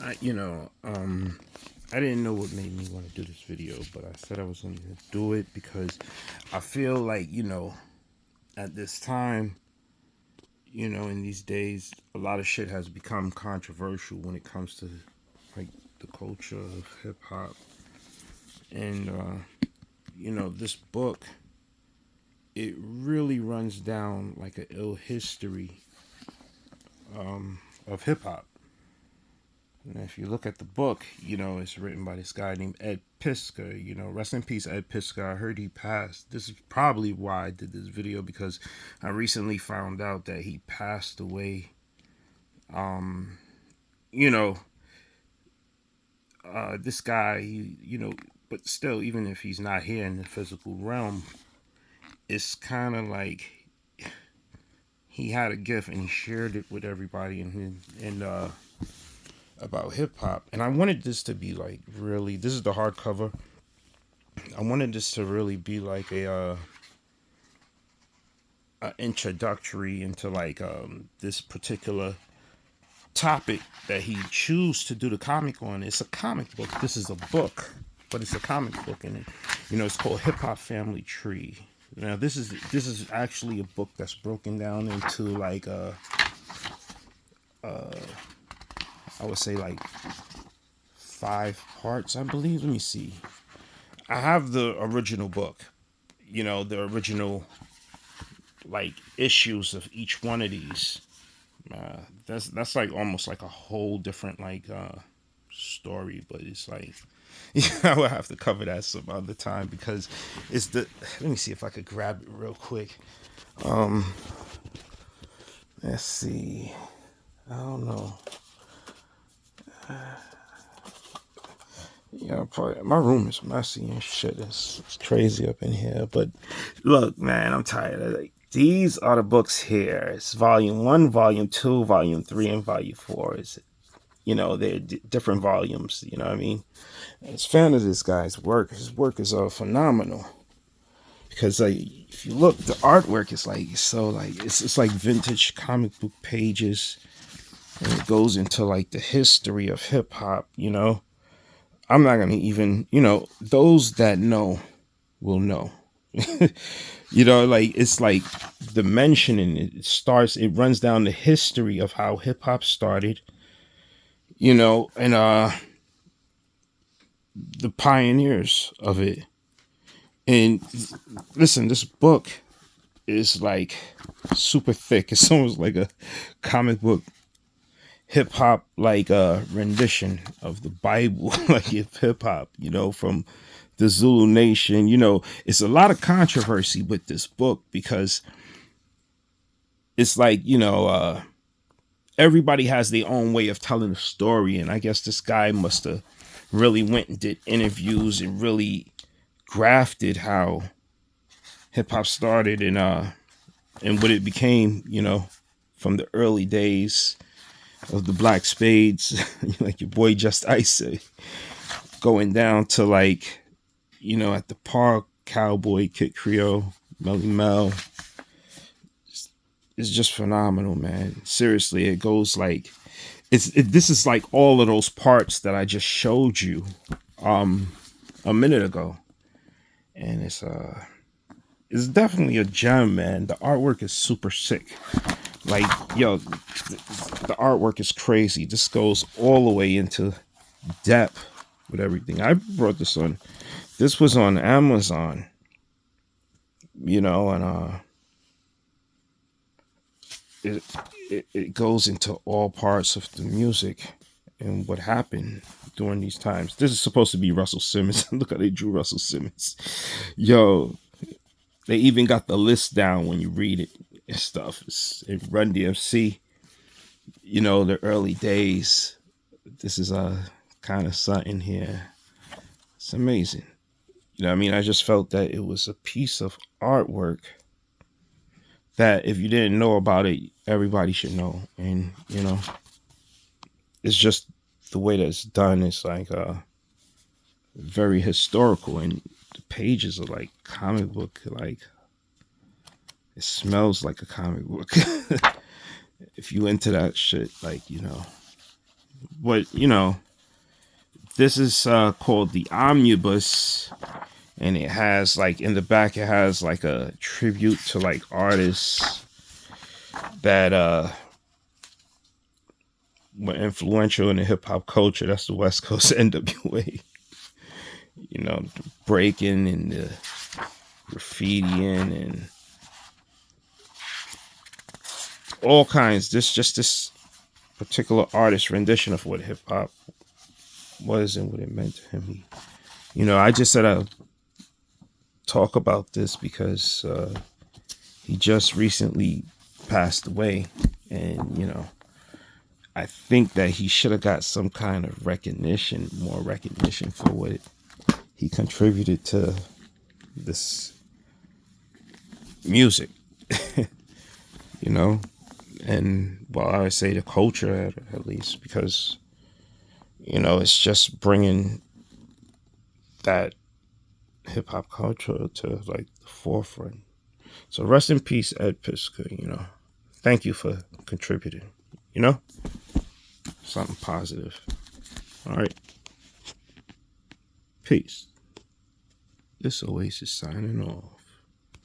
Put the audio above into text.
I didn't know what made me want to do this video, but I said I was going to do it because I feel like, at this time, in these days, a lot of shit has become controversial when it comes to like the culture of hip hop. And, this book, it really runs down like an ill history of hip hop. And if you look at the book, it's written by this guy named Ed Piska. Rest in peace, Ed Piska. I heard he passed. This is probably why I did this video because I recently found out that he passed away. Um, you know, this guy, but still, even if he's not here in the physical realm, it's kind of like he had a gift and he shared it with everybody and about hip hop. And I wanted this to be like really. This is the hardcover. I wanted this to really be like a introductory into like this particular topic that he chose to do the comic on. It's a comic book. This is a book, but it's a comic book, and it's called Hip Hop Family Tree. Now this is actually a book that's broken down into like I would say like 5 parts, I believe. Let me see. I have the original book. The original like issues of each one of these. That's like almost like a whole different like story, but it's like I will have to cover that some other time because it's the. Let me see if I could grab it real quick. Um, let's see. I don't know. Yeah, probably, my room is messy and shit. It's crazy up in here. But look, man, I'm tired of like these are the books here. It's volume 1, volume 2, volume 3, and volume 4. Is they're different volumes. You know what I mean? As fan of this guy's work, his work is phenomenal. Because like, if you look, the artwork is like so like it's like vintage comic book pages, and it goes into like the history of hip hop. I'm not gonna even, those that know will know. Like it's like the mentioning it runs down the history of how hip hop started, and the pioneers of it. And listen, this book is like super thick. It's almost like a comic book hip hop like a rendition of the Bible, like hip hop, from the Zulu Nation. It's a lot of controversy with this book because it's like, everybody has their own way of telling a story. And I guess this guy must have really went and did interviews and really grafted how hip hop started and what it became, from the early days of the Black Spades, like your boy Just Ice, going down to like, at the park, Cowboy, Kid Creole, Melly Mel. It's just phenomenal, man. Seriously, it goes like this is like all of those parts that I just showed you a minute ago. And it's definitely a gem, man. The artwork is super sick. Like, yo, the artwork is crazy. This goes all the way into depth with everything. I brought this on. This was on Amazon, and it goes into all parts of the music and what happened during these times. This is supposed to be Russell Simmons. Look how they drew Russell Simmons. Yo, they even got the list down when you read it and stuff. It's Run DMC, the early days. This is a kind of something here. It's amazing. I mean, I just felt that it was a piece of artwork that if you didn't know about it, everybody should know. And, it's just the way that it's done. It's like very historical, and the pages are like comic book. Like, it smells like a comic book. If you into that shit, like, But this is called the Omnibus, and it has like in the back it has like a tribute to like artists that were influential in the hip hop culture. That's the West Coast NWA. The breaking and the graffitiing and all kinds. This particular artist rendition of what hip hop was and what it meant to him. I just said I'd talk about this because he just recently passed away, and I think that he should have got some kind of more recognition for what he contributed to this music, and I would say the culture at least, because it's just bringing that hip hop culture to like the forefront. So rest in peace, Ed Piskor. Thank you for contributing. Something positive. All right. Peace. This Oasis signing off.